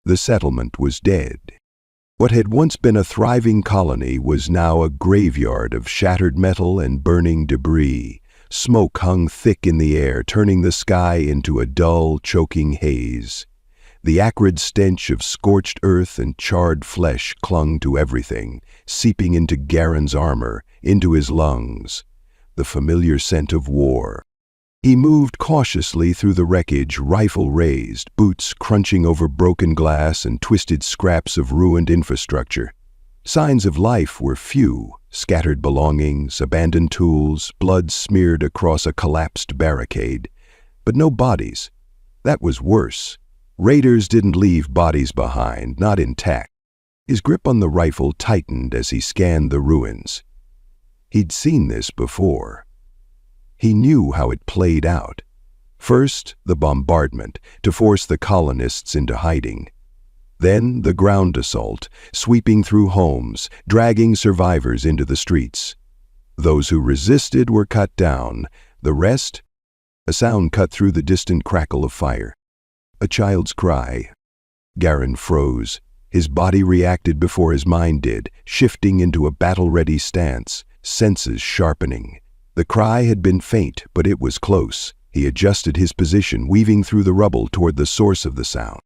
The settlement was dead. What had once been a thriving colony was now a graveyard of shattered metal and burning debris. Smoke hung thick in the air, turning the sky into a dull, choking haze. The acrid stench of scorched earth and charred flesh clung to everything, seeping into Garen's armor, into his lungs. The familiar scent of war. He moved cautiously through the wreckage, rifle raised, boots crunching over broken glass and twisted scraps of ruined infrastructure. Signs of life were few: scattered belongings, abandoned tools, blood smeared across a collapsed barricade. But no bodies. That was worse. Raiders didn't leave bodies behind, not intact. His grip on the rifle tightened as he scanned the ruins. He'd seen this before. He knew how it played out. First, the bombardment, to force the colonists into hiding. Then the ground assault, sweeping through homes, dragging survivors into the streets. Those who resisted were cut down. The rest? A sound cut through the distant crackle of fire. A child's cry. Garen froze. His body reacted before his mind did, shifting into a battle-ready stance, senses sharpening. The cry had been faint, but it was close. He adjusted his position, weaving through the rubble toward the source of the sound.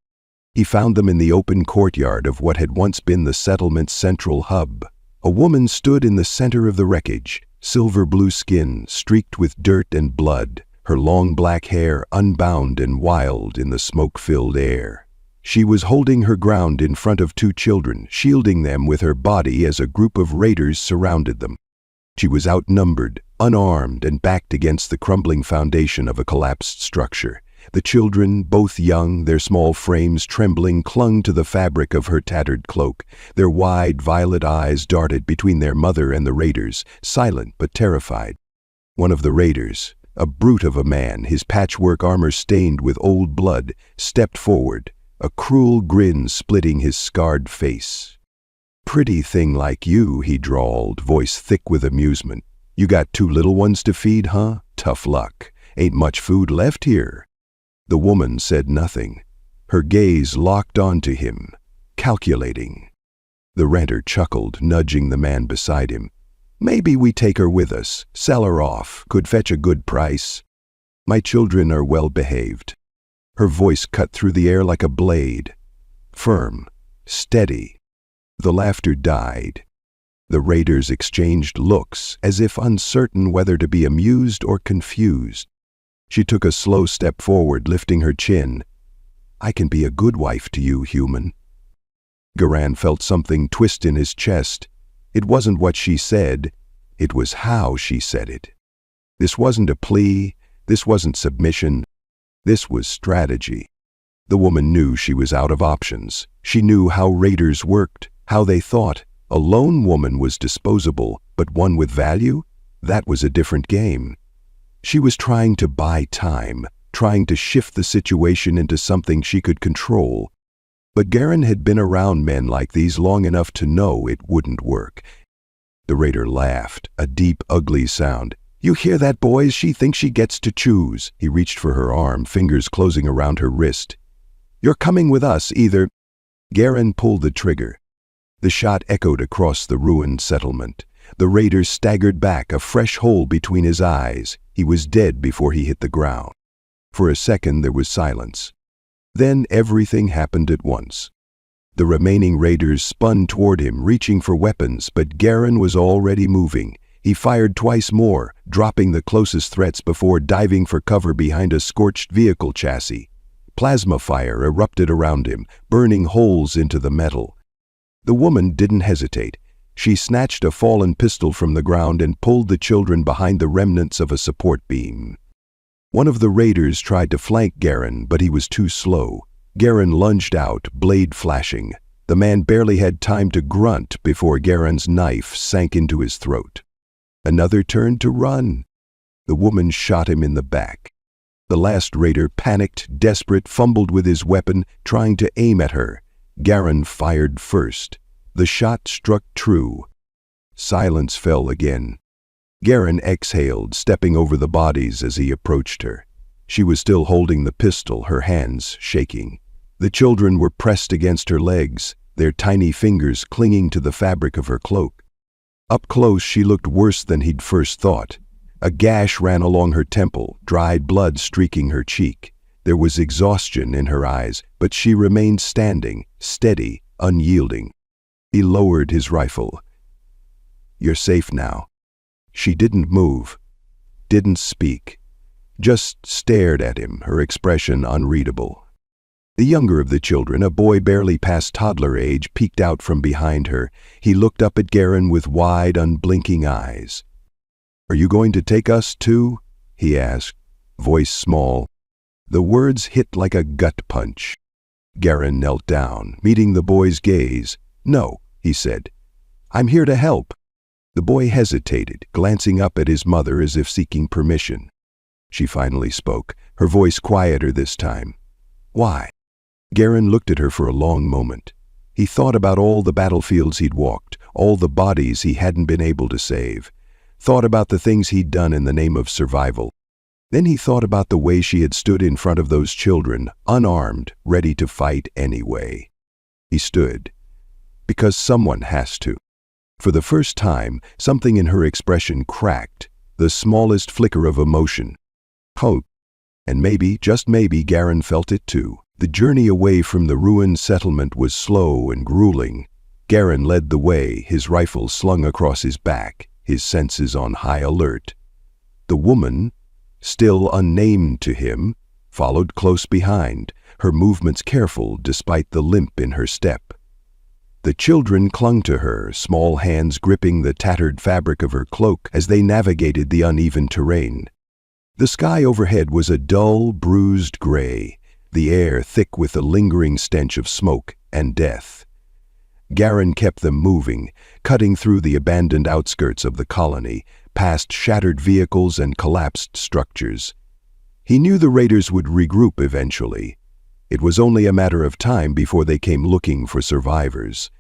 He found them in the open courtyard of what had once been the settlement's central hub. A woman stood in the center of the wreckage, silver-blue skin streaked with dirt and blood, her long black hair unbound and wild in the smoke-filled air. She was holding her ground in front of two children, shielding them with her body as a group of raiders surrounded them. She was outnumbered, unarmed, and backed against the crumbling foundation of a collapsed structure. The children, both young, their small frames trembling, clung to the fabric of her tattered cloak. Their wide, violet eyes darted between their mother and the raiders, silent but terrified. One of the raiders, a brute of a man, his patchwork armor stained with old blood, stepped forward, a cruel grin splitting his scarred face. "Pretty thing like you," he drawled, voice thick with amusement. "You got two little ones to feed, huh? Tough luck. Ain't much food left here." The woman said nothing. Her gaze locked onto him, calculating. The renter chuckled, nudging the man beside him. "Maybe we take her with us, sell her off, could fetch a good price. My children are well behaved." Her voice cut through the air like a blade. Firm, steady. The laughter died. The raiders exchanged looks, as if uncertain whether to be amused or confused. She took a slow step forward, lifting her chin. "I can be a good wife to you, human." Garen felt something twist in his chest. It wasn't what she said, it was how she said it. This wasn't a plea, this wasn't submission, this was strategy. The woman knew she was out of options. She knew how raiders worked, how they thought. A lone woman was disposable, but one with value? That was a different game. She was trying to buy time, trying to shift the situation into something she could control. But Garen had been around men like these long enough to know it wouldn't work. The raider laughed, a deep, ugly sound. "You hear that, boys? She thinks she gets to choose." He reached for her arm, fingers closing around her wrist. "You're coming with us, either." Garen pulled the trigger. The shot echoed across the ruined settlement. The raider staggered back, a fresh hole between his eyes. He was dead before he hit the ground. For a second there was silence. Then everything happened at once. The remaining raiders spun toward him, reaching for weapons, but Garen was already moving. He fired twice more, dropping the closest threats before diving for cover behind a scorched vehicle chassis. Plasma fire erupted around him, burning holes into the metal. The woman didn't hesitate. She snatched a fallen pistol from the ground and pulled the children behind the remnants of a support beam. One of the raiders tried to flank Garen, but he was too slow. Garen lunged out, blade flashing. The man barely had time to grunt before Garen's knife sank into his throat. Another turned to run. The woman shot him in the back. The last raider, panicked, desperate, fumbled with his weapon, trying to aim at her. Garen fired first. The shot struck true. Silence fell again. Garen exhaled, stepping over the bodies as he approached her. She was still holding the pistol, her hands shaking. The children were pressed against her legs, their tiny fingers clinging to the fabric of her cloak. Up close, she looked worse than he'd first thought. A gash ran along her temple, dried blood streaking her cheek. There was exhaustion in her eyes, but she remained standing, steady, unyielding. He lowered his rifle. "You're safe now." She didn't move, didn't speak, just stared at him, her expression unreadable. The younger of the children, a boy barely past toddler age, peeked out from behind her. He looked up at Garen with wide, unblinking eyes. "Are you going to take us too?" he asked, voice small. The words hit like a gut punch. Garen knelt down, meeting the boy's gaze. "No," he said. "I'm here to help." The boy hesitated, glancing up at his mother as if seeking permission. She finally spoke, her voice quieter this time. "Why?" Garen looked at her for a long moment. He thought about all the battlefields he'd walked, all the bodies he hadn't been able to save. Thought about the things he'd done in the name of survival. Then he thought about the way she had stood in front of those children, unarmed, ready to fight anyway. He stood. Because someone has to. For the first time, something in her expression cracked, the smallest flicker of emotion. Hope. And maybe, just maybe, Garen felt it too. The journey away from the ruined settlement was slow and grueling. Garen led the way, his rifle slung across his back, his senses on high alert. The woman, still unnamed to him, followed close behind, her movements careful despite the limp in her step. The children clung to her, small hands gripping the tattered fabric of her cloak as they navigated the uneven terrain. The sky overhead was a dull, bruised gray, the air thick with the lingering stench of smoke and death. Garen kept them moving, cutting through the abandoned outskirts of the colony, past shattered vehicles and collapsed structures. He knew the raiders would regroup eventually. It was only a matter of time before they came looking for survivors.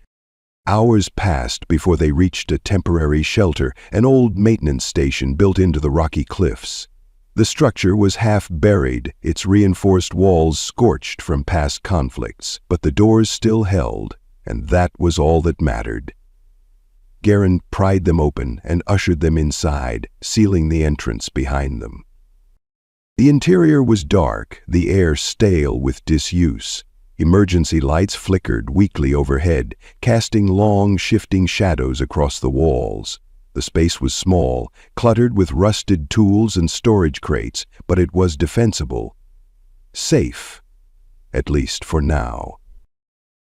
Hours passed before they reached a temporary shelter, an old maintenance station built into the rocky cliffs. The structure was half buried, its reinforced walls scorched from past conflicts, but the doors still held, and that was all that mattered. Garen pried them open and ushered them inside, sealing the entrance behind them. The interior was dark, the air stale with disuse. Emergency lights flickered weakly overhead, casting long, shifting shadows across the walls. The space was small, cluttered with rusted tools and storage crates, but it was defensible. Safe, at least for now.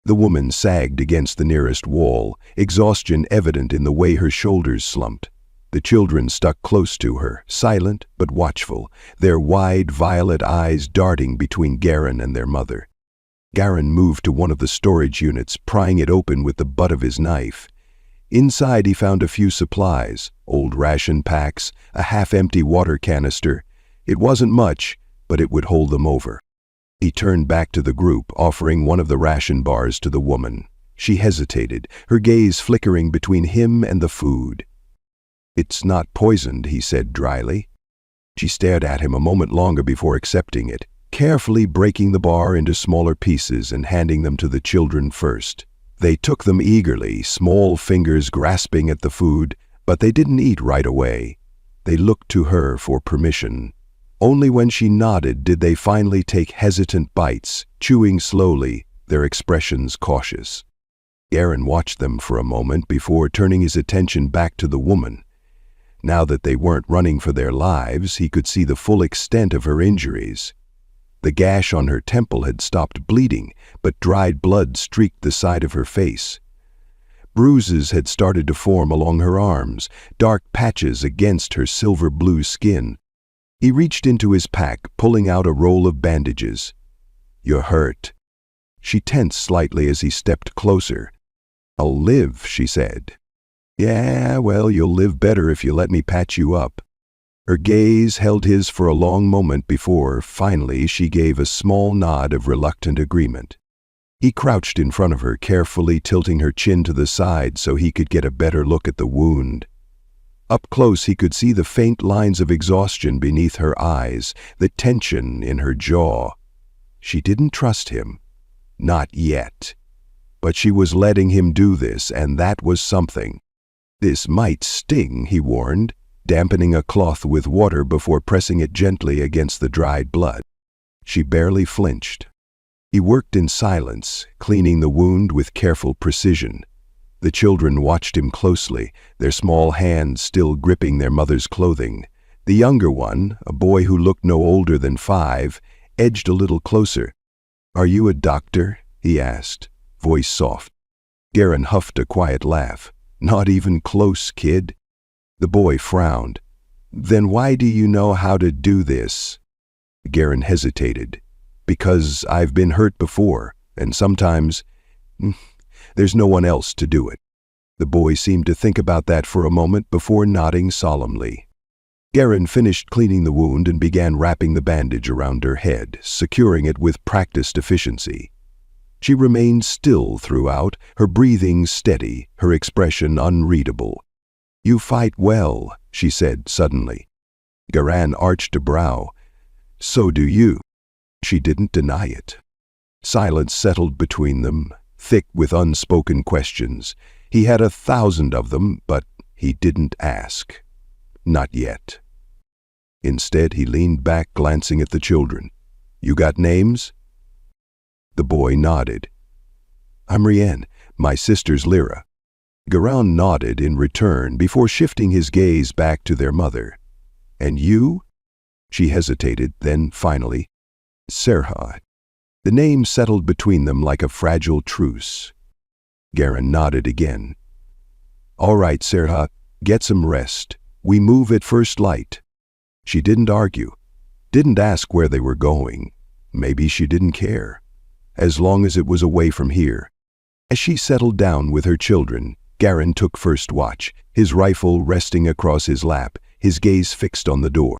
The woman sagged against the nearest wall, exhaustion evident in the way her shoulders slumped. The children stuck close to her, silent but watchful, their wide violet eyes darting between Garen and their mother. Garen moved to one of the storage units, prying it open with the butt of his knife. Inside he found a few supplies, old ration packs, a half-empty water canister. It wasn't much, but it would hold them over. He turned back to the group, offering one of the ration bars to the woman. She hesitated, her gaze flickering between him and the food. "It's not poisoned," he said dryly. She stared at him a moment longer before accepting it, carefully breaking the bar into smaller pieces and handing them to the children first. They took them eagerly, small fingers grasping at the food, but they didn't eat right away. They looked to her for permission. Only when she nodded did they finally take hesitant bites, chewing slowly, their expressions cautious. Garen watched them for a moment before turning his attention back to the woman. Now that they weren't running for their lives, he could see the full extent of her injuries. The gash on her temple had stopped bleeding, but dried blood streaked the side of her face. Bruises had started to form along her arms, dark patches against her silver-blue skin. He reached into his pack, pulling out a roll of bandages. "You're hurt." She tensed slightly as he stepped closer. "I'll live," she said. "Yeah, well, you'll live better if you let me patch you up." Her gaze held his for a long moment before, finally, she gave a small nod of reluctant agreement. He crouched in front of her, carefully tilting her chin to the side so he could get a better look at the wound. Up close, he could see the faint lines of exhaustion beneath her eyes, the tension in her jaw. She didn't trust him. Not yet. But she was letting him do this, and that was something. This might sting, he warned, dampening a cloth with water before pressing it gently against the dried blood. She barely flinched. He worked in silence, cleaning the wound with careful precision. The children watched him closely, their small hands still gripping their mother's clothing. The younger one, a boy who looked no older than 5, edged a little closer. "Are you a doctor?" he asked, voice soft. Garen huffed a quiet laugh. "Not even close, kid." The boy frowned. "Then why do you know how to do this?" Garen hesitated. "Because I've been hurt before, and sometimes there's no one else to do it." The boy seemed to think about that for a moment before nodding solemnly. Garen finished cleaning the wound and began wrapping the bandage around her head, securing it with practiced efficiency. She remained still throughout, her breathing steady, her expression unreadable. "You fight well," she said suddenly. Garen arched a brow. "So do you." She didn't deny it. Silence settled between them, thick with unspoken questions. He had 1,000 of them, but he didn't ask. Not yet. Instead, he leaned back, glancing at the children. "You got names?" The boy nodded. "I'm Rien. My sister's Lyra." Garen nodded in return before shifting his gaze back to their mother. "And you?" She hesitated, then finally, "Serha." The name settled between them like a fragile truce. Garen nodded again. "All right, Serha, get some rest. We move at first light." She didn't argue, didn't ask where they were going. Maybe she didn't care, as long as it was away from here. As she settled down with her children, Garen took first watch, his rifle resting across his lap, his gaze fixed on the door.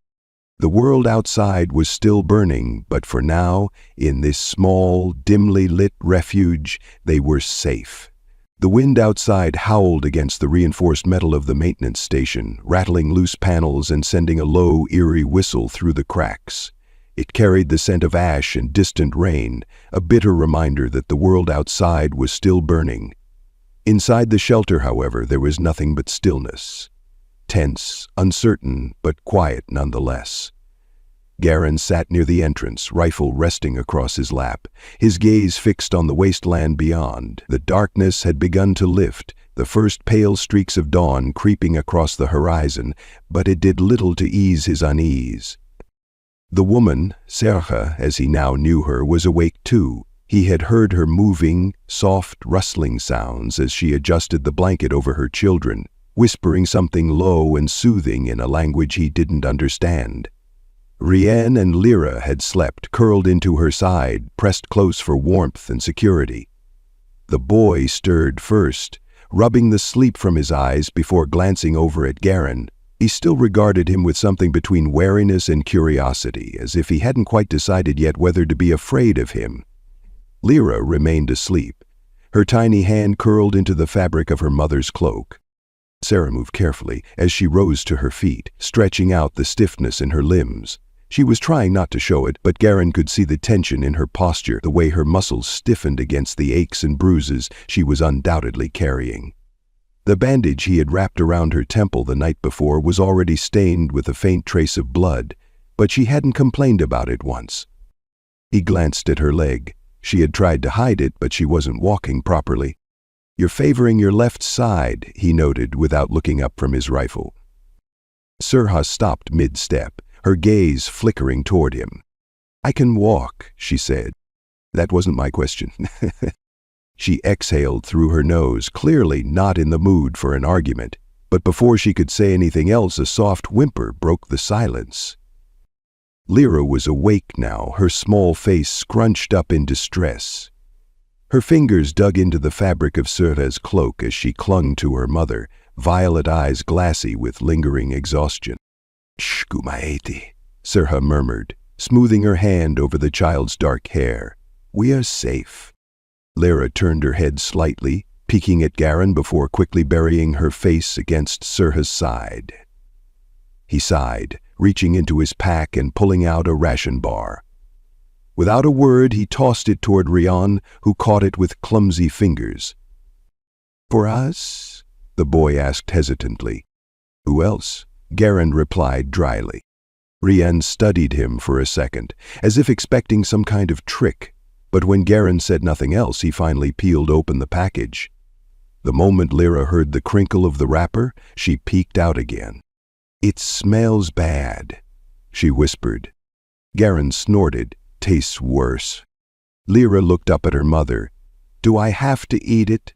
The world outside was still burning, but for now, in this small, dimly lit refuge, they were safe. The wind outside howled against the reinforced metal of the maintenance station, rattling loose panels and sending a low, eerie whistle through the cracks. It carried the scent of ash and distant rain, a bitter reminder that the world outside was still burning. Inside the shelter, however, there was nothing but stillness. Tense, uncertain, but quiet nonetheless. Garen sat near the entrance, rifle resting across his lap, his gaze fixed on the wasteland beyond. The darkness had begun to lift, the first pale streaks of dawn creeping across the horizon, but it did little to ease his unease. The woman, Serha, as he now knew her, was awake too. He had heard her moving, soft, rustling sounds as she adjusted the blanket over her children, whispering something low and soothing in a language he didn't understand. Rien and Lyra had slept, curled into her side, pressed close for warmth and security. The boy stirred first, rubbing the sleep from his eyes before glancing over at Garen. He still regarded him with something between wariness and curiosity, as if he hadn't quite decided yet whether to be afraid of him. Lyra remained asleep, her tiny hand curled into the fabric of her mother's cloak. Sarah moved carefully as she rose to her feet, stretching out the stiffness in her limbs. She was trying not to show it, but Garen could see the tension in her posture, the way her muscles stiffened against the aches and bruises she was undoubtedly carrying. The bandage he had wrapped around her temple the night before was already stained with a faint trace of blood, but she hadn't complained about it once. He glanced at her leg. She had tried to hide it, but she wasn't walking properly. "You're favoring your left side," he noted without looking up from his rifle. Serha stopped mid-step, her gaze flickering toward him. "I can walk," she said. "That wasn't my question." She exhaled through her nose, clearly not in the mood for an argument, but before she could say anything else, a soft whimper broke the silence. Lyra was awake now, her small face scrunched up in distress. Her fingers dug into the fabric of Serha's cloak as she clung to her mother, violet eyes glassy with lingering exhaustion. "Shh, Gumaeti," Serha murmured, smoothing her hand over the child's dark hair. "We are safe." Lyra turned her head slightly, peeking at Garen before quickly burying her face against Serha's side. He sighed, reaching into his pack and pulling out a ration bar. Without a word, he tossed it toward Rian, who caught it with clumsy fingers. "For us?" the boy asked hesitantly. "Who else?" Garen replied dryly. Rian studied him for a second, as if expecting some kind of trick, but when Garen said nothing else, he finally peeled open the package. The moment Lyra heard the crinkle of the wrapper, she peeked out again. "It smells bad," she whispered. Garen snorted. "Tastes worse." Lyra looked up at her mother. "Do I have to eat it?"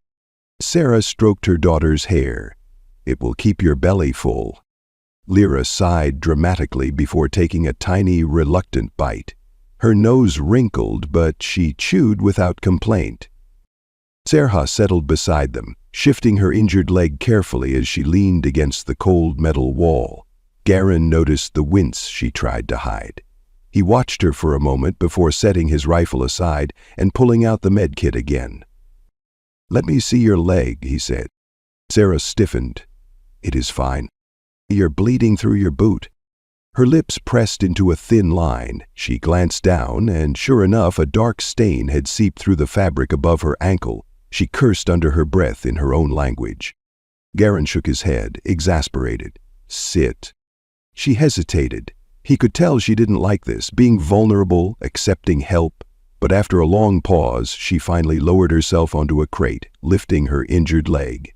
Sarah stroked her daughter's hair. "It will keep your belly full." Lyra sighed dramatically before taking a tiny, reluctant bite. Her nose wrinkled, but she chewed without complaint. Serha settled beside them, shifting her injured leg carefully as she leaned against the cold metal wall. Garen noticed the wince she tried to hide. He watched her for a moment before setting his rifle aside and pulling out the medkit again. "Let me see your leg," he said. Sarah stiffened. "It is fine. You're bleeding through your boot." Her lips pressed into a thin line. She glanced down, and sure enough, a dark stain had seeped through the fabric above her ankle. She cursed under her breath in her own language. Garen shook his head, exasperated. "Sit." She hesitated. He could tell she didn't like this, being vulnerable, accepting help. But after a long pause, she finally lowered herself onto a crate, lifting her injured leg.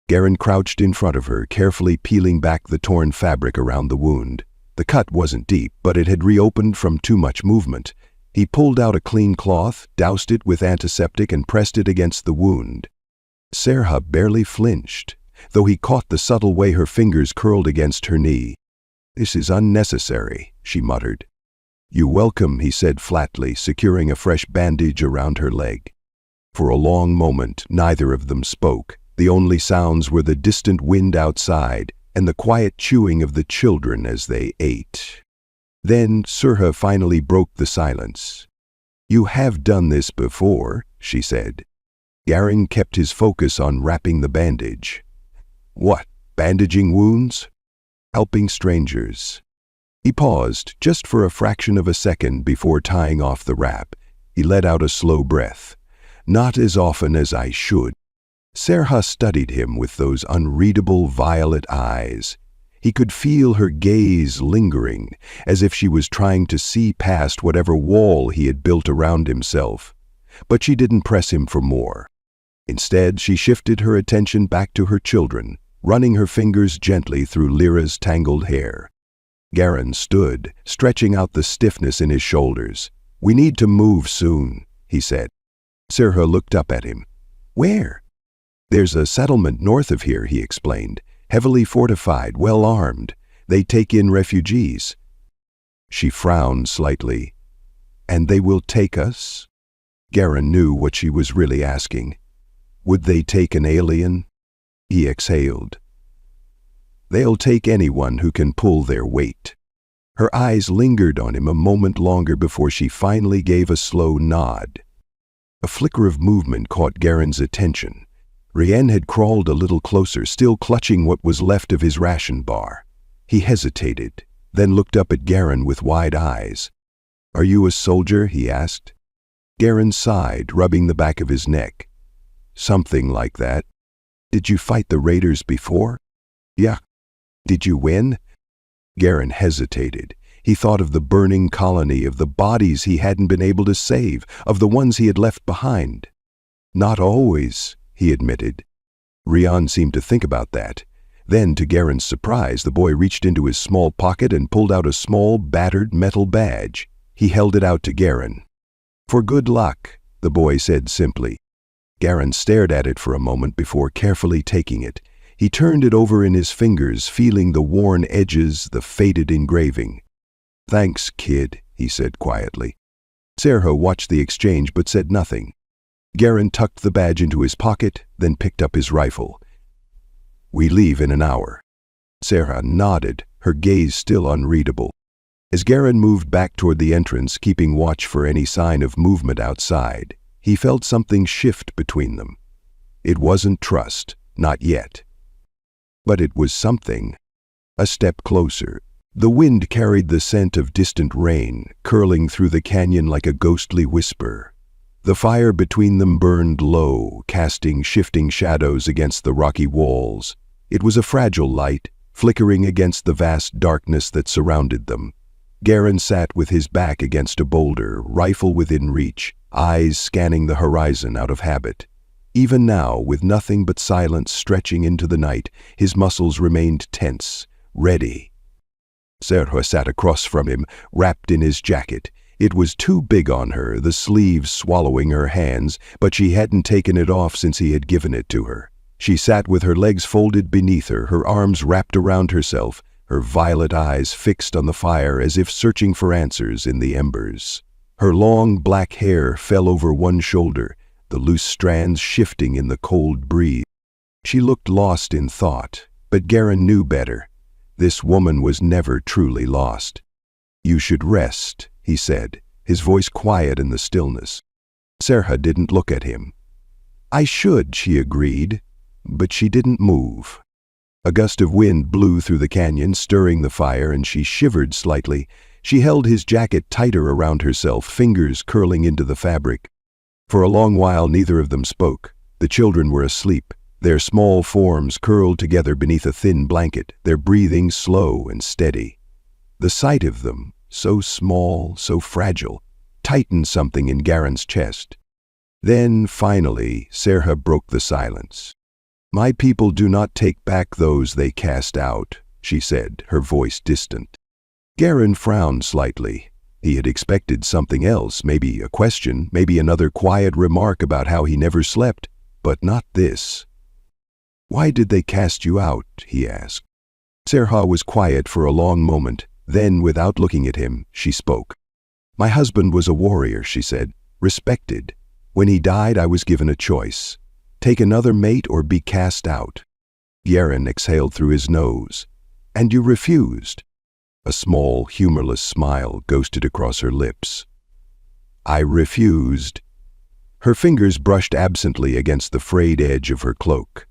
Garen crouched in front of her, carefully peeling back the torn fabric around the wound. The cut wasn't deep, but it had reopened from too much movement. He pulled out a clean cloth, doused it with antiseptic, and pressed it against the wound. Serha barely flinched, though he caught the subtle way her fingers curled against her knee. "This is unnecessary," she muttered. "You're welcome," he said flatly, securing a fresh bandage around her leg. For a long moment, neither of them spoke. The only sounds were the distant wind outside and the quiet chewing of the children as they ate. Then Serha finally broke the silence. "You have done this before," she said. Garen kept his focus on wrapping the bandage. "What, bandaging wounds?" "Helping strangers." He paused, just for a fraction of a second before tying off the wrap. He let out a slow breath. "Not as often as I should." Serha studied him with those unreadable violet eyes. He could feel her gaze lingering, as if she was trying to see past whatever wall he had built around himself. But she didn't press him for more. Instead, she shifted her attention back to her children, running her fingers gently through Lyra's tangled hair. Garen stood, stretching out the stiffness in his shoulders. "We need to move soon," he said. Serha looked up at him. "Where?" "There's a settlement north of here," he explained. "Heavily fortified, well armed. They take in refugees." She frowned slightly. "And they will take us?" Garen knew what she was really asking. Would they take an alien? He exhaled. "They'll take anyone who can pull their weight." Her eyes lingered on him a moment longer before she finally gave a slow nod. A flicker of movement caught Garen's attention. Rian had crawled a little closer, still clutching what was left of his ration bar. He hesitated, then looked up at Garen with wide eyes. "Are you a soldier?" he asked. Garen sighed, rubbing the back of his neck. "Something like that." "Did you fight the raiders before?" "Yeah." "Did you win?" Garen hesitated. He thought of the burning colony, of the bodies he hadn't been able to save, of the ones he had left behind. "Not always," he admitted. Rian seemed to think about that. Then, to Garen's surprise, the boy reached into his small pocket and pulled out a small, battered metal badge. He held it out to Garen. "For good luck," the boy said simply. Garen stared at it for a moment before carefully taking it. He turned it over in his fingers, feeling the worn edges, the faded engraving. "Thanks, kid," he said quietly. Serha watched the exchange but said nothing. Garen tucked the badge into his pocket, then picked up his rifle. "We leave in an hour." Serha nodded, her gaze still unreadable. As Garen moved back toward the entrance, keeping watch for any sign of movement outside, he felt something shift between them. It wasn't trust, not yet. But it was something. A step closer, The wind carried the scent of distant rain, curling through the canyon like a ghostly whisper. The fire between them burned low, casting shifting shadows against the rocky walls. It was a fragile light, flickering against the vast darkness that surrounded them. Garen sat with his back against a boulder, rifle within reach, eyes scanning the horizon out of habit. Even now, with nothing but silence stretching into the night, his muscles remained tense, ready. Serha sat across from him, wrapped in his jacket. It was too big on her, the sleeves swallowing her hands, but she hadn't taken it off since he had given it to her. She sat with her legs folded beneath her arms wrapped around herself, her violet eyes fixed on the fire as if searching for answers in the embers. Her long black hair fell over one shoulder, the loose strands shifting in the cold breeze. She looked lost in thought, but Garen knew better. This woman was never truly lost. "You should rest," he said, his voice quiet in the stillness. Serha didn't look at him. "I should," she agreed, but she didn't move. A gust of wind blew through the canyon, stirring the fire, and she shivered slightly. She held his jacket tighter around herself, fingers curling into the fabric. For a long while neither of them spoke. The children were asleep, their small forms curled together beneath a thin blanket, their breathing slow and steady. The sight of them, so small, so fragile, tightened something in Garen's chest. Then, finally, Serha broke the silence. "My people do not take back those they cast out," she said, her voice distant. Garen frowned slightly. He had expected something else, maybe a question, maybe another quiet remark about how he never slept, but not this. "Why did they cast you out?" he asked. Serha was quiet for a long moment. Then, without looking at him, she spoke. "My husband was a warrior," she said, "respected. When he died, I was given a choice. Take another mate or be cast out." Garen exhaled through his nose. "And you refused?" A small, humorless smile ghosted across her lips. "I refused." Her fingers brushed absently against the frayed edge of her cloak.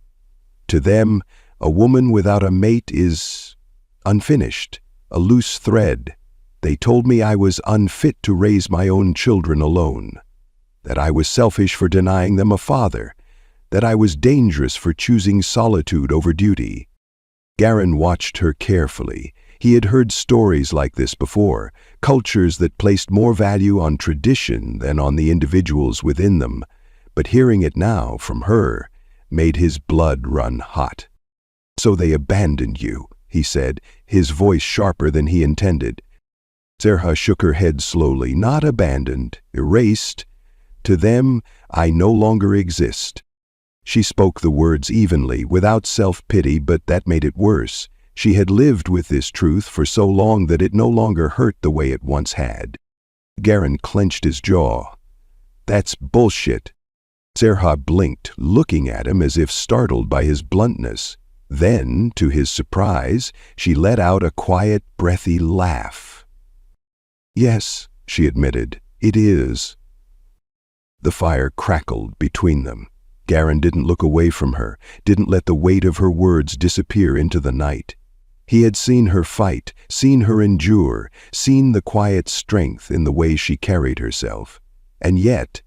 "To them, a woman without a mate is unfinished, a loose thread. They told me I was unfit to raise my own children alone, that I was selfish for denying them a father, that I was dangerous for choosing solitude over duty." Garen watched her carefully. He had heard stories like this before, cultures that placed more value on tradition than on the individuals within them, but hearing it now from her made his blood run hot. "So they abandoned you," he said, his voice sharper than he intended. Serha shook her head slowly. "Not abandoned, erased. To them, I no longer exist." She spoke the words evenly, without self-pity, but that made it worse. She had lived with this truth for so long that it no longer hurt the way it once had. Garen clenched his jaw. "That's bullshit." Serha blinked, looking at him as if startled by his bluntness. Then, to his surprise, she let out a quiet, breathy laugh. "Yes," she admitted, "it is." The fire crackled between them. Garen didn't look away from her, didn't let the weight of her words disappear into the night. He had seen her fight, seen her endure, seen the quiet strength in the way she carried herself. And yet,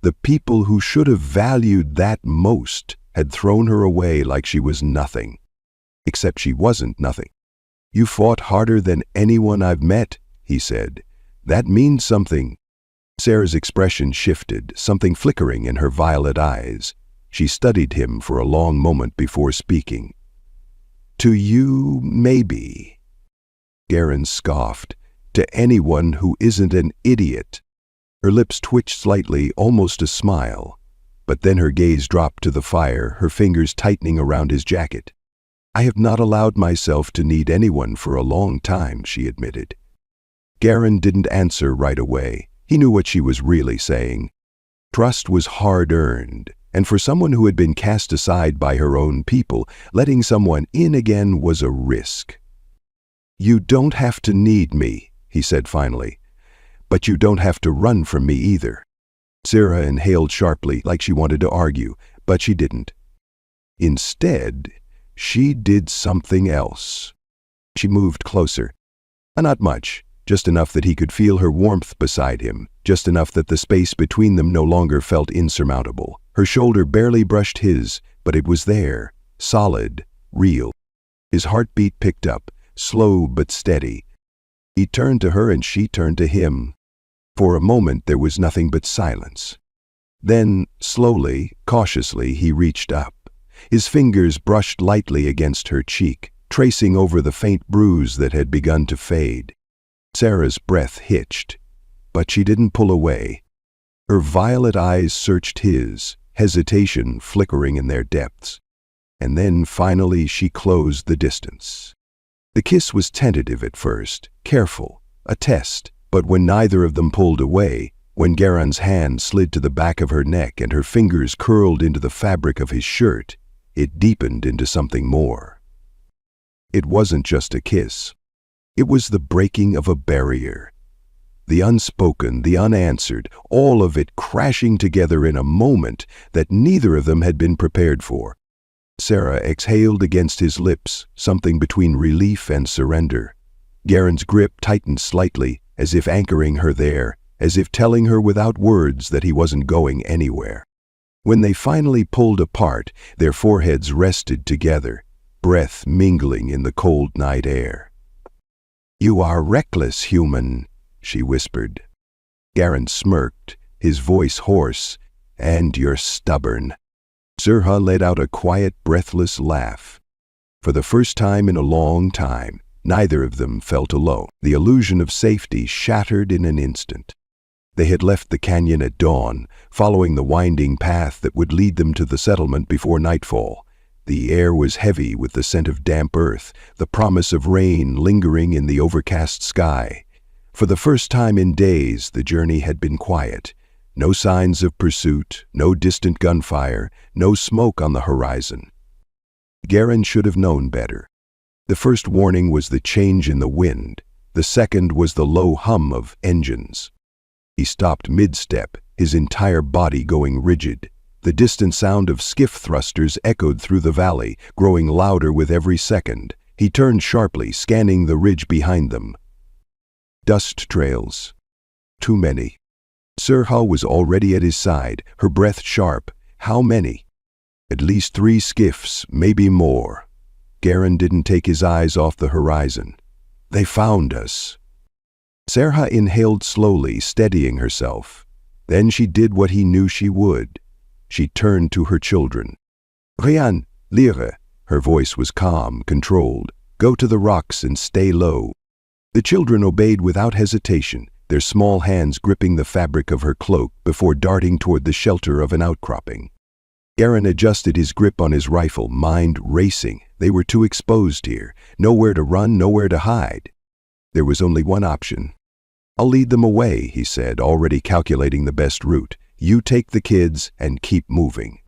the people who should have valued that most had thrown her away like she was nothing. Except she wasn't nothing. "You fought harder than anyone I've met," he said. "That means something." Sarah's expression shifted, something flickering in her violet eyes. She studied him for a long moment before speaking. "To you, maybe." Garen scoffed. "To anyone who isn't an idiot." Her lips twitched slightly, almost a smile. But then her gaze dropped to the fire, her fingers tightening around his jacket. "I have not allowed myself to need anyone for a long time," she admitted. Garen didn't answer right away. He knew what she was really saying. Trust was hard-earned, and for someone who had been cast aside by her own people, letting someone in again was a risk. "You don't have to need me," he said finally, "but you don't have to run from me either." Sarah inhaled sharply, like she wanted to argue, but she didn't. Instead, she did something else. She moved closer. Not much, just enough that he could feel her warmth beside him, just enough that the space between them no longer felt insurmountable. Her shoulder barely brushed his, but it was there, solid, real. His heartbeat picked up, slow but steady. He turned to her and she turned to him. For a moment there was nothing but silence. Then, slowly, cautiously, he reached up. His fingers brushed lightly against her cheek, tracing over the faint bruise that had begun to fade. Sarah's breath hitched, but she didn't pull away. Her violet eyes searched his, hesitation flickering in their depths. And then, finally, she closed the distance. The kiss was tentative at first, careful, a test, but when neither of them pulled away, when Garen's hand slid to the back of her neck and her fingers curled into the fabric of his shirt, it deepened into something more. It wasn't just a kiss. It was the breaking of a barrier. The unspoken, the unanswered, all of it crashing together in a moment that neither of them had been prepared for. Sarah exhaled against his lips, something between relief and surrender. Garen's grip tightened slightly, as if anchoring her there, as if telling her without words that he wasn't going anywhere. When they finally pulled apart, their foreheads rested together, breath mingling in the cold night air. "You are reckless, human," she whispered. Garen smirked, his voice hoarse, "And you're stubborn." Sirha let out a quiet, breathless laugh. For the first time in a long time, neither of them felt alone. The illusion of safety shattered in an instant. They had left the canyon at dawn, following the winding path that would lead them to the settlement before nightfall. The air was heavy with the scent of damp earth, the promise of rain lingering in the overcast sky. For the first time in days, the journey had been quiet. No signs of pursuit, no distant gunfire, no smoke on the horizon. Garen should have known better. The first warning was the change in the wind. The second was the low hum of engines. He stopped mid-step, his entire body going rigid. The distant sound of skiff thrusters echoed through the valley, growing louder with every second. He turned sharply, scanning the ridge behind them. Dust trails. Too many. Sirha was already at his side, her breath sharp. How many? At least 3 skiffs, maybe more. Garen didn't take his eyes off the horizon. They found us. Sirha inhaled slowly, steadying herself. Then she did what he knew she would. She turned to her children. "Rien, lire." Her voice was calm, controlled. "Go to the rocks and stay low." The children obeyed without hesitation, their small hands gripping the fabric of her cloak before darting toward the shelter of an outcropping. Garen adjusted his grip on his rifle, mind racing. They were too exposed here. Nowhere to run, nowhere to hide. There was only one option. "I'll lead them away," he said, already calculating the best route. "You take the kids and keep moving."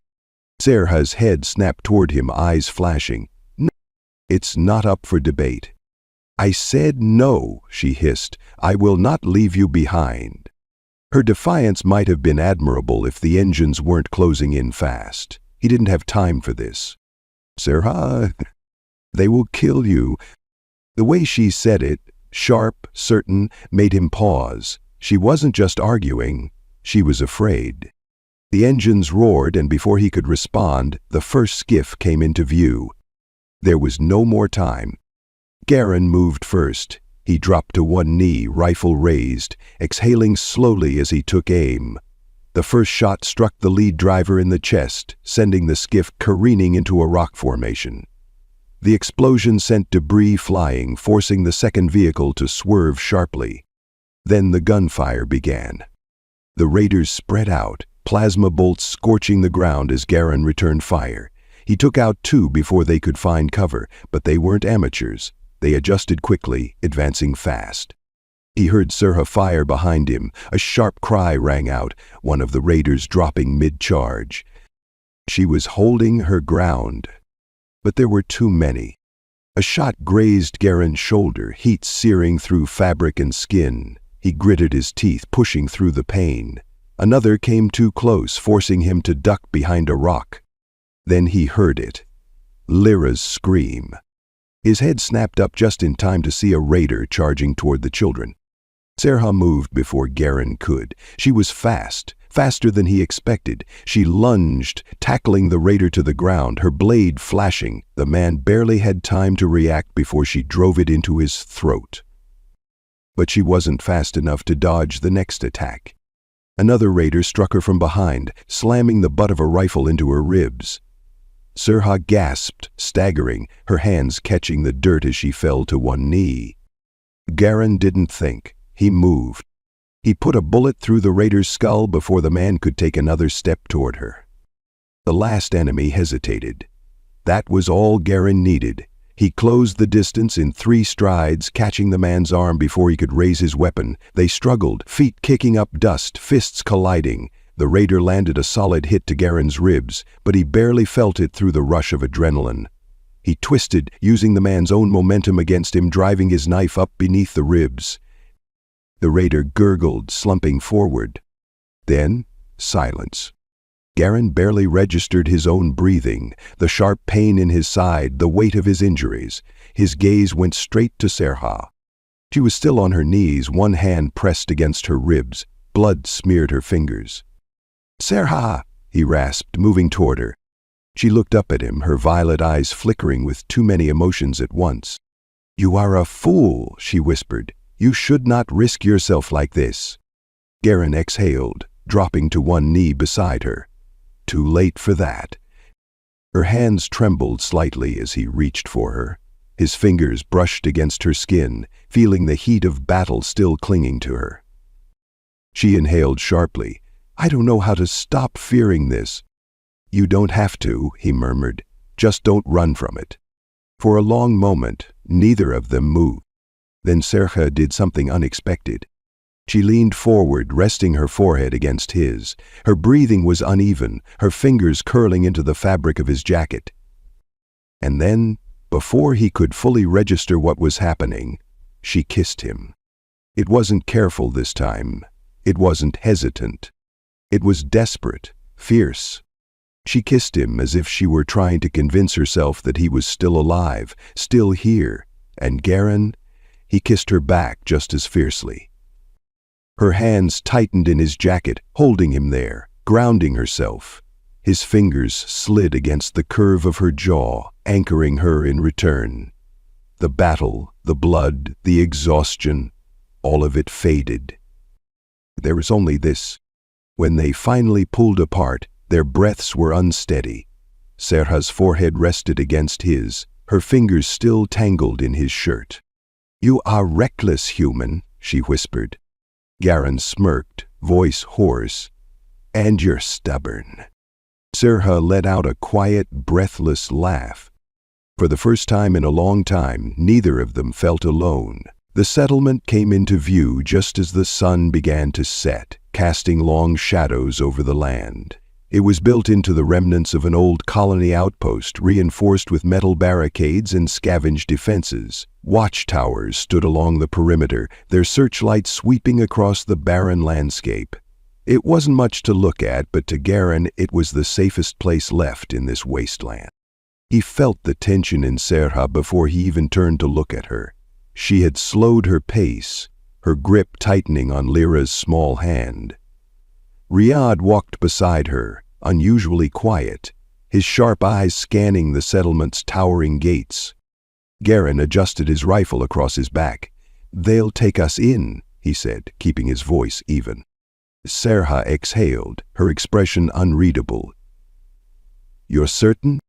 Sirha's head snapped toward him, eyes flashing. "No, it's not up for debate." "I said no," she hissed. "I will not leave you behind." Her defiance might have been admirable if the engines weren't closing in fast. He didn't have time for this. "Sirha, they will kill you." The way she said it, sharp, certain, made him pause. She wasn't just arguing, she was afraid. The engines roared, and before he could respond, the first skiff came into view. There was no more time. Garen moved first. He dropped to one knee, rifle raised, exhaling slowly as he took aim. The first shot struck the lead driver in the chest, sending the skiff careening into a rock formation. The explosion sent debris flying, forcing the second vehicle to swerve sharply. Then the gunfire began. The raiders spread out, plasma bolts scorching the ground as Garen returned fire. He took out 2 before they could find cover, but they weren't amateurs. They adjusted quickly, advancing fast. He heard Sirha fire behind him. A sharp cry rang out, one of the raiders dropping mid-charge. She was holding her ground. But there were too many. A shot grazed Garen's shoulder, heat searing through fabric and skin. He gritted his teeth, pushing through the pain. Another came too close, forcing him to duck behind a rock. Then he heard it. Lyra's scream. His head snapped up just in time to see a raider charging toward the children. Serha moved before Garen could. She was fast, faster than he expected. She lunged, tackling the raider to the ground, her blade flashing. The man barely had time to react before she drove it into his throat. But she wasn't fast enough to dodge the next attack. Another raider struck her from behind, slamming the butt of a rifle into her ribs. Serha gasped, staggering, her hands catching the dirt as she fell to one knee. Garen didn't think. He moved. He put a bullet through the raider's skull before the man could take another step toward her. The last enemy hesitated. That was all Garen needed. He closed the distance in 3 strides, catching the man's arm before he could raise his weapon. They struggled, feet kicking up dust, fists colliding. The raider landed a solid hit to Garen's ribs, but he barely felt it through the rush of adrenaline. He twisted, using the man's own momentum against him, driving his knife up beneath the ribs. The raider gurgled, slumping forward. Then, silence. Garen barely registered his own breathing, the sharp pain in his side, the weight of his injuries. His gaze went straight to Serha. She was still on her knees, one hand pressed against her ribs. Blood smeared her fingers. "Serha!" he rasped, moving toward her. She looked up at him, her violet eyes flickering with too many emotions at once. "You are a fool," she whispered. "You should not risk yourself like this." Garen exhaled, dropping to one knee beside her. Too late for that. Her hands trembled slightly as he reached for her. His fingers brushed against her skin, feeling the heat of battle still clinging to her. She inhaled sharply. "I don't know how to stop fearing this." "You don't have to," he murmured. "Just don't run from it." For a long moment, neither of them moved. Then Serha did something unexpected. She leaned forward, resting her forehead against his. Her breathing was uneven, her fingers curling into the fabric of his jacket. And then, before he could fully register what was happening, she kissed him. It wasn't careful this time. It wasn't hesitant. It was desperate, fierce. She kissed him as if she were trying to convince herself that he was still alive, still here. And Garen, he kissed her back just as fiercely. Her hands tightened in his jacket, holding him there, grounding herself. His fingers slid against the curve of her jaw, anchoring her in return. The battle, the blood, the exhaustion, all of it faded. There was only this. When they finally pulled apart, their breaths were unsteady. Serha's forehead rested against his, her fingers still tangled in his shirt. "You are reckless, human," she whispered. Garen smirked, voice hoarse. "And you're stubborn." Serha let out a quiet, breathless laugh. For the first time in a long time, neither of them felt alone. The settlement came into view just as the sun began to set, casting long shadows over the land. It was built into the remnants of an old colony outpost, reinforced with metal barricades and scavenged defenses. Watchtowers stood along the perimeter, their searchlights sweeping across the barren landscape. It wasn't much to look at, but to Garen it was the safest place left in this wasteland. He felt the tension in Serha before he even turned to look at her. She had slowed her pace, her grip tightening on Lyra's small hand. Riyadh walked beside her, unusually quiet, his sharp eyes scanning the settlement's towering gates. Garen adjusted his rifle across his back. "They'll take us in," he said, keeping his voice even. Serha exhaled, her expression unreadable. "You're certain?"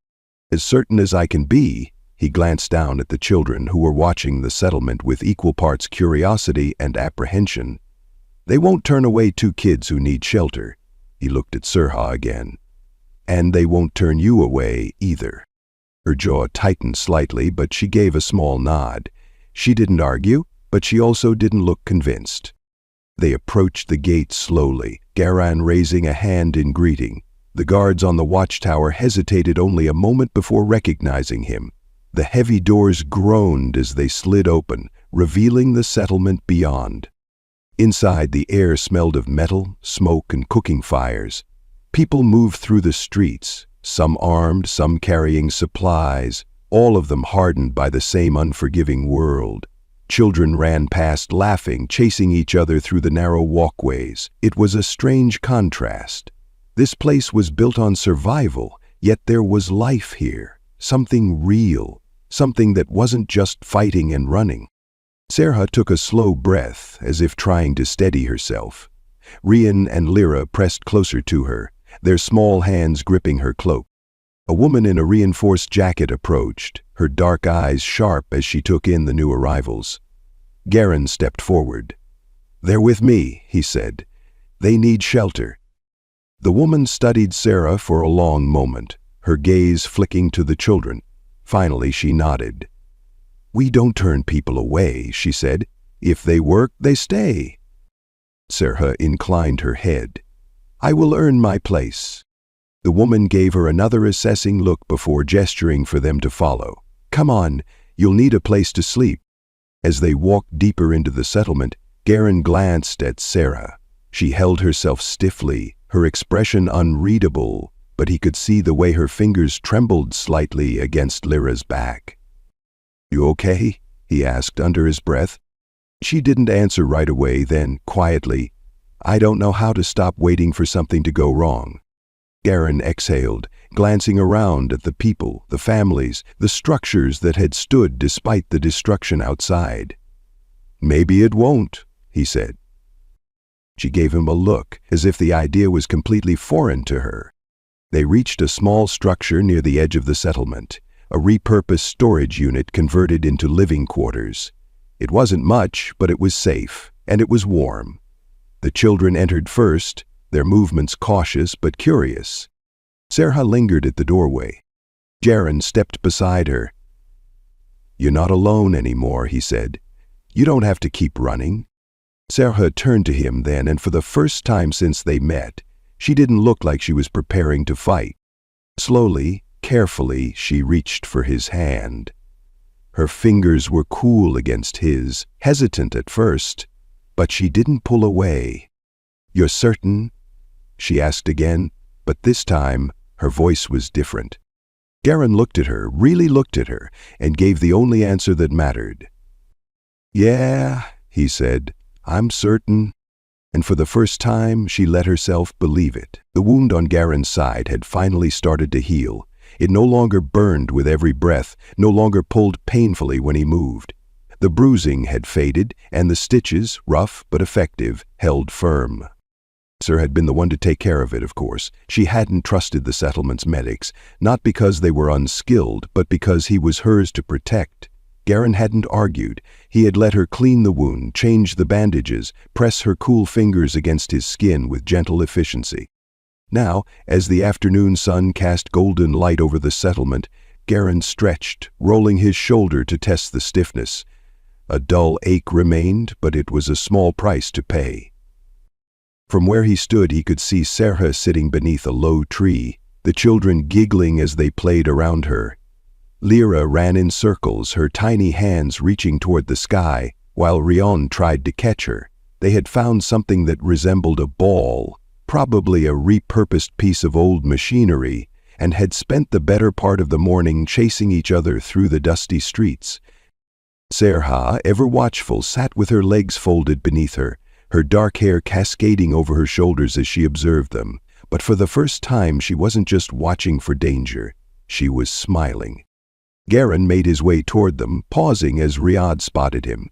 "As certain as I can be." He glanced down at the children who were watching the settlement with equal parts curiosity and apprehension. "They won't turn away 2 kids who need shelter." He looked at Serha again. "And they won't turn you away either." Her jaw tightened slightly, but she gave a small nod. She didn't argue, but she also didn't look convinced. They approached the gate slowly, Garen raising a hand in greeting. The guards on the watchtower hesitated only a moment before recognizing him. The heavy doors groaned as they slid open, revealing the settlement beyond. Inside, the air smelled of metal, smoke, and cooking fires. People moved through the streets, some armed, some carrying supplies. all of them hardened by the same unforgiving world. Children ran past laughing, chasing each other through the narrow walkways. It was a strange contrast. This place was built on survival, yet there was life here, something real, something that wasn't just fighting and running. Serha took a slow breath, as if trying to steady herself. Rian and Lyra pressed closer to her, their small hands gripping her cloak. A woman in a reinforced jacket approached, her dark eyes sharp as she took in the new arrivals. Garen stepped forward. "They're with me," he said. "They need shelter." The woman studied Serha for a long moment, her gaze flicking to the children. Finally, she nodded. "We don't turn people away," she said. "If they work, they stay." Serha inclined her head. "I will earn my place." The woman gave her another assessing look before gesturing for them to follow. "Come on, you'll need a place to sleep." As they walked deeper into the settlement, Garen glanced at Serha. She held herself stiffly, her expression unreadable, but he could see the way her fingers trembled slightly against Lyra's back. "You okay?" he asked under his breath. She didn't answer right away, then, quietly, "I don't know how to stop waiting for something to go wrong." Garen exhaled, glancing around at the people, the families, the structures that had stood despite the destruction outside. "Maybe it won't," he said. She gave him a look, as if the idea was completely foreign to her. They reached a small structure near the edge of the settlement, a repurposed storage unit converted into living quarters. It wasn't much, but it was safe, and it was warm. The children entered first, their movements cautious but curious. Serha lingered at the doorway. Garen stepped beside her. "You're not alone anymore," he said. "You don't have to keep running." Serha turned to him then, and for the first time since they met, she didn't look like she was preparing to fight. Slowly, carefully, she reached for his hand. Her fingers were cool against his, hesitant at first, but she didn't pull away. "You're certain?" she asked again, but this time her voice was different. Garen looked at her, really looked at her, and gave the only answer that mattered. "Yeah," he said, "I'm certain." And for the first time, she let herself believe it. The wound on Garen's side had finally started to heal. It no longer burned with every breath, no longer pulled painfully when he moved. The bruising had faded, and the stitches, rough but effective, held firm. Sir had been the one to take care of it, of course. She hadn't trusted the settlement's medics, not because they were unskilled, but because he was hers to protect. Garen hadn't argued. He had let her clean the wound, change the bandages, press her cool fingers against his skin with gentle efficiency. Now, as the afternoon sun cast golden light over the settlement, Garen stretched, rolling his shoulder to test the stiffness. A dull ache remained, but it was a small price to pay. From where he stood, he could see Serha sitting beneath a low tree, the children giggling as they played around her. Lyra ran in circles, her tiny hands reaching toward the sky, while Rion tried to catch her. They had found something that resembled a ball, probably a repurposed piece of old machinery, and had spent the better part of the morning chasing each other through the dusty streets. Serha, ever watchful, sat with her legs folded beneath her dark hair cascading over her shoulders as she observed them. But for the first time, she wasn't just watching for danger. She was smiling. Garen made his way toward them, pausing as Riyadh spotted him.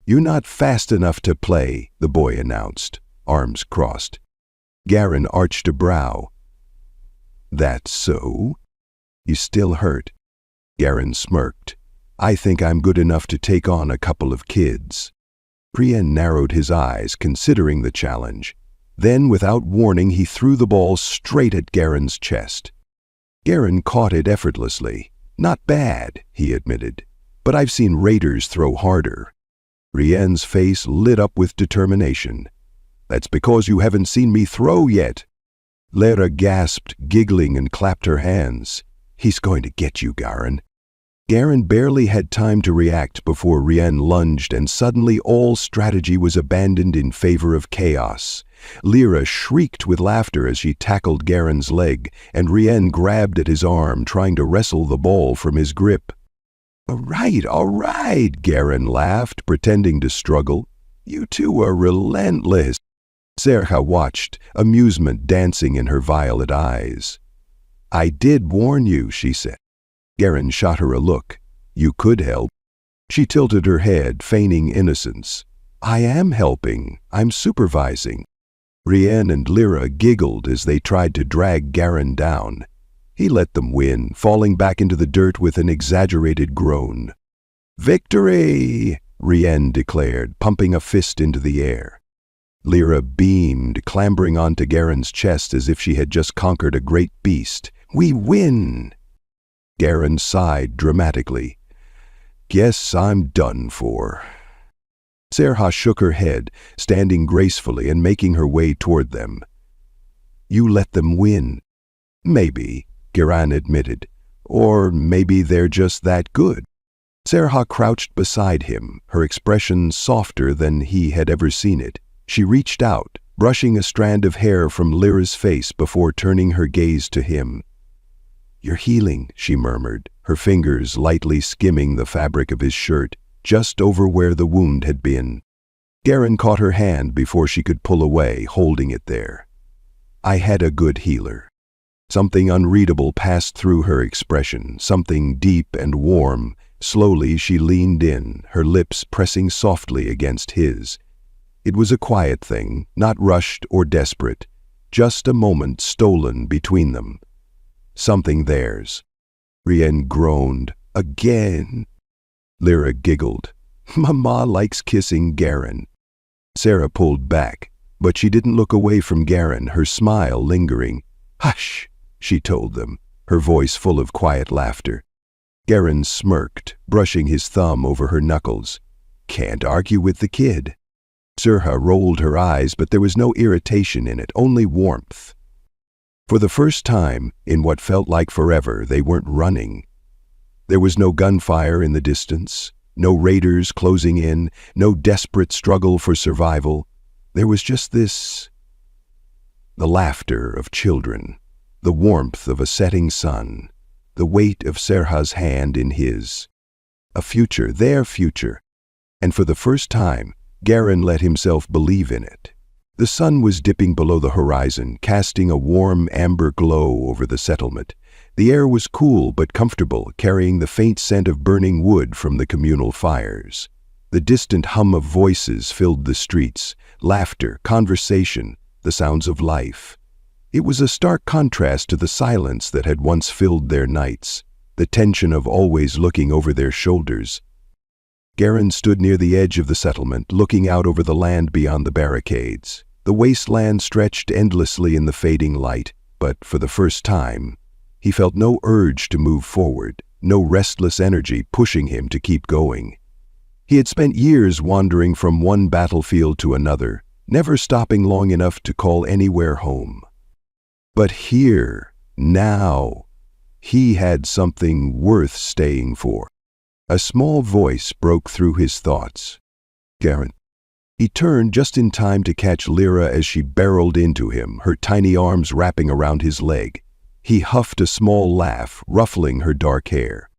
"You're not fast enough to play," the boy announced, arms crossed. Garen arched a brow. "That's so? You still hurt?" Garen smirked. "I think I'm good enough to take on a couple of kids." Plea narrowed his eyes, considering the challenge. Then, without warning, he threw the ball straight at Garen's chest. Garen caught it effortlessly. "Not bad," he admitted, "but I've seen raiders throw harder." Rien's face lit up with determination. "That's because you haven't seen me throw yet." Lyra gasped, giggling, and clapped her hands. "He's going to get you, Garen." Garen barely had time to react before Rien lunged, and suddenly all strategy was abandoned in favor of chaos. Lyra shrieked with laughter as she tackled Garen's leg, and Rien grabbed at his arm, trying to wrestle the ball from his grip. All right, Garen laughed, pretending to struggle. You two are relentless. Serha watched, amusement dancing in her violet eyes. I did warn you, she said. Garen shot her a look. You could help. She tilted her head, feigning innocence. I am helping. I'm supervising. Rien and Lyra giggled as they tried to drag Garen down. He let them win, falling back into the dirt with an exaggerated groan. Victory! Rien declared, pumping a fist into the air. Lyra beamed, clambering onto Garen's chest as if she had just conquered a great beast. We win! Garen sighed dramatically. Guess I'm done for. Serha shook her head, standing gracefully and making her way toward them. You let them win. Maybe, Garen admitted. Or maybe they're just that good. Serha crouched beside him, her expression softer than he had ever seen it. She reached out, brushing a strand of hair from Lyra's face before turning her gaze to him. You're healing, she murmured, her fingers lightly skimming the fabric of his shirt, just over where the wound had been. Garen caught her hand before she could pull away, holding it there. I had a good healer. Something unreadable passed through her expression, something deep and warm. Slowly she leaned in, her lips pressing softly against his. It was a quiet thing, not rushed or desperate, just a moment stolen between them. Something theirs. Rien groaned. Again. Lyra giggled. Mama likes kissing Garen. Sarah pulled back, but she didn't look away from Garen, her smile lingering. Hush, she told them, her voice full of quiet laughter. Garen smirked, brushing his thumb over her knuckles. Can't argue with the kid. Serha rolled her eyes, but there was no irritation in it, only warmth. For the first time, in what felt like forever, they weren't running. There was no gunfire in the distance, no raiders closing in, no desperate struggle for survival. There was just this. The laughter of children, the warmth of a setting sun, the weight of Serha's hand in his. A future, their future. And for the first time, Garen let himself believe in it. The sun was dipping below the horizon, casting a warm amber glow over the settlement. The air was cool but comfortable, carrying the faint scent of burning wood from the communal fires. The distant hum of voices filled the streets, laughter, conversation, the sounds of life. It was a stark contrast to the silence that had once filled their nights, the tension of always looking over their shoulders. Garen stood near the edge of the settlement, looking out over the land beyond the barricades. The wasteland stretched endlessly in the fading light, but for the first time, he felt no urge to move forward, no restless energy pushing him to keep going. He had spent years wandering from one battlefield to another, never stopping long enough to call anywhere home. But here, now, he had something worth staying for. A small voice broke through his thoughts. Garen. He turned just in time to catch Lyra as she barreled into him, her tiny arms wrapping around his leg. He huffed a small laugh, ruffling her dark hair.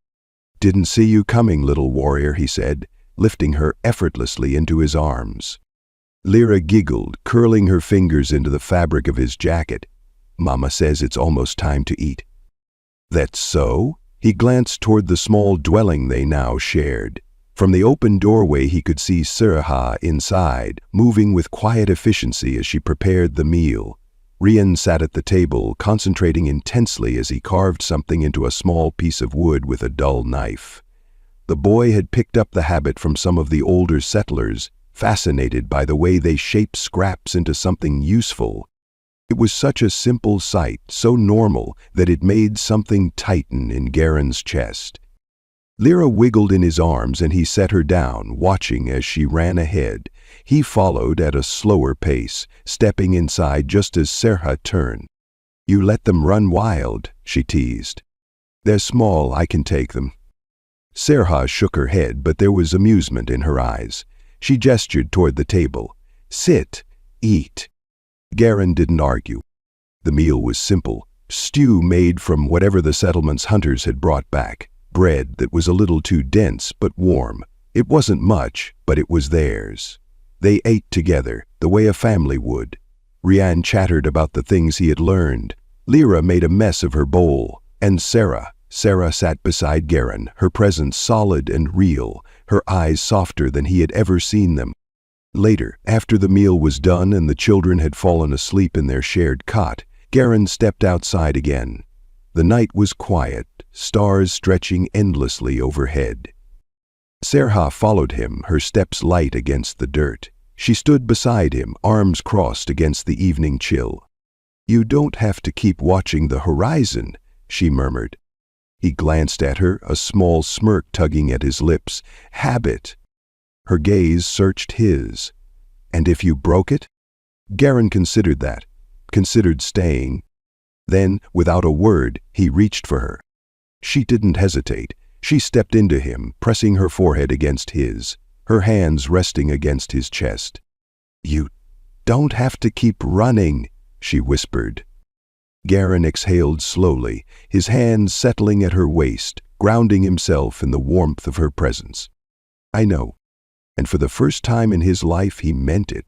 Didn't see you coming, little warrior, he said, lifting her effortlessly into his arms. Lyra giggled, curling her fingers into the fabric of his jacket. Mama says it's almost time to eat. That's so? He glanced toward the small dwelling they now shared. From the open doorway he could see Serha inside, moving with quiet efficiency as she prepared the meal. Rien sat at the table, concentrating intensely as he carved something into a small piece of wood with a dull knife. The boy had picked up the habit from some of the older settlers, fascinated by the way they shaped scraps into something useful. It was such a simple sight, so normal, that it made something tighten in Garen's chest. Lyra wiggled in his arms and he set her down, watching as she ran ahead. He followed at a slower pace, stepping inside just as Serha turned. You let them run wild, she teased. They're small, I can take them. Serha shook her head, but there was amusement in her eyes. She gestured toward the table. Sit, eat. Garin didn't argue. The meal was simple. Stew made from whatever the settlement's hunters had brought back. Bread that was a little too dense but warm. It wasn't much, but it was theirs. They ate together, the way a family would. Rian chattered about the things he had learned. Lyra made a mess of her bowl. And Sarah sat beside Garin, her presence solid and real, her eyes softer than he had ever seen them. Later, after the meal was done and the children had fallen asleep in their shared cot, Garin stepped outside again. The night was quiet, stars stretching endlessly overhead. Serha followed him, her steps light against the dirt. She stood beside him, arms crossed against the evening chill. "You don't have to keep watching the horizon," she murmured. He glanced at her, a small smirk tugging at his lips. "Habit." Her gaze searched his. "And if you broke it?" Garin considered that, considered staying. Then, without a word, he reached for her. She didn't hesitate. She stepped into him, pressing her forehead against his, her hands resting against his chest. "You don't have to keep running," she whispered. Garin exhaled slowly, his hands settling at her waist, grounding himself in the warmth of her presence. "I know." And for the first time in his life, he meant it.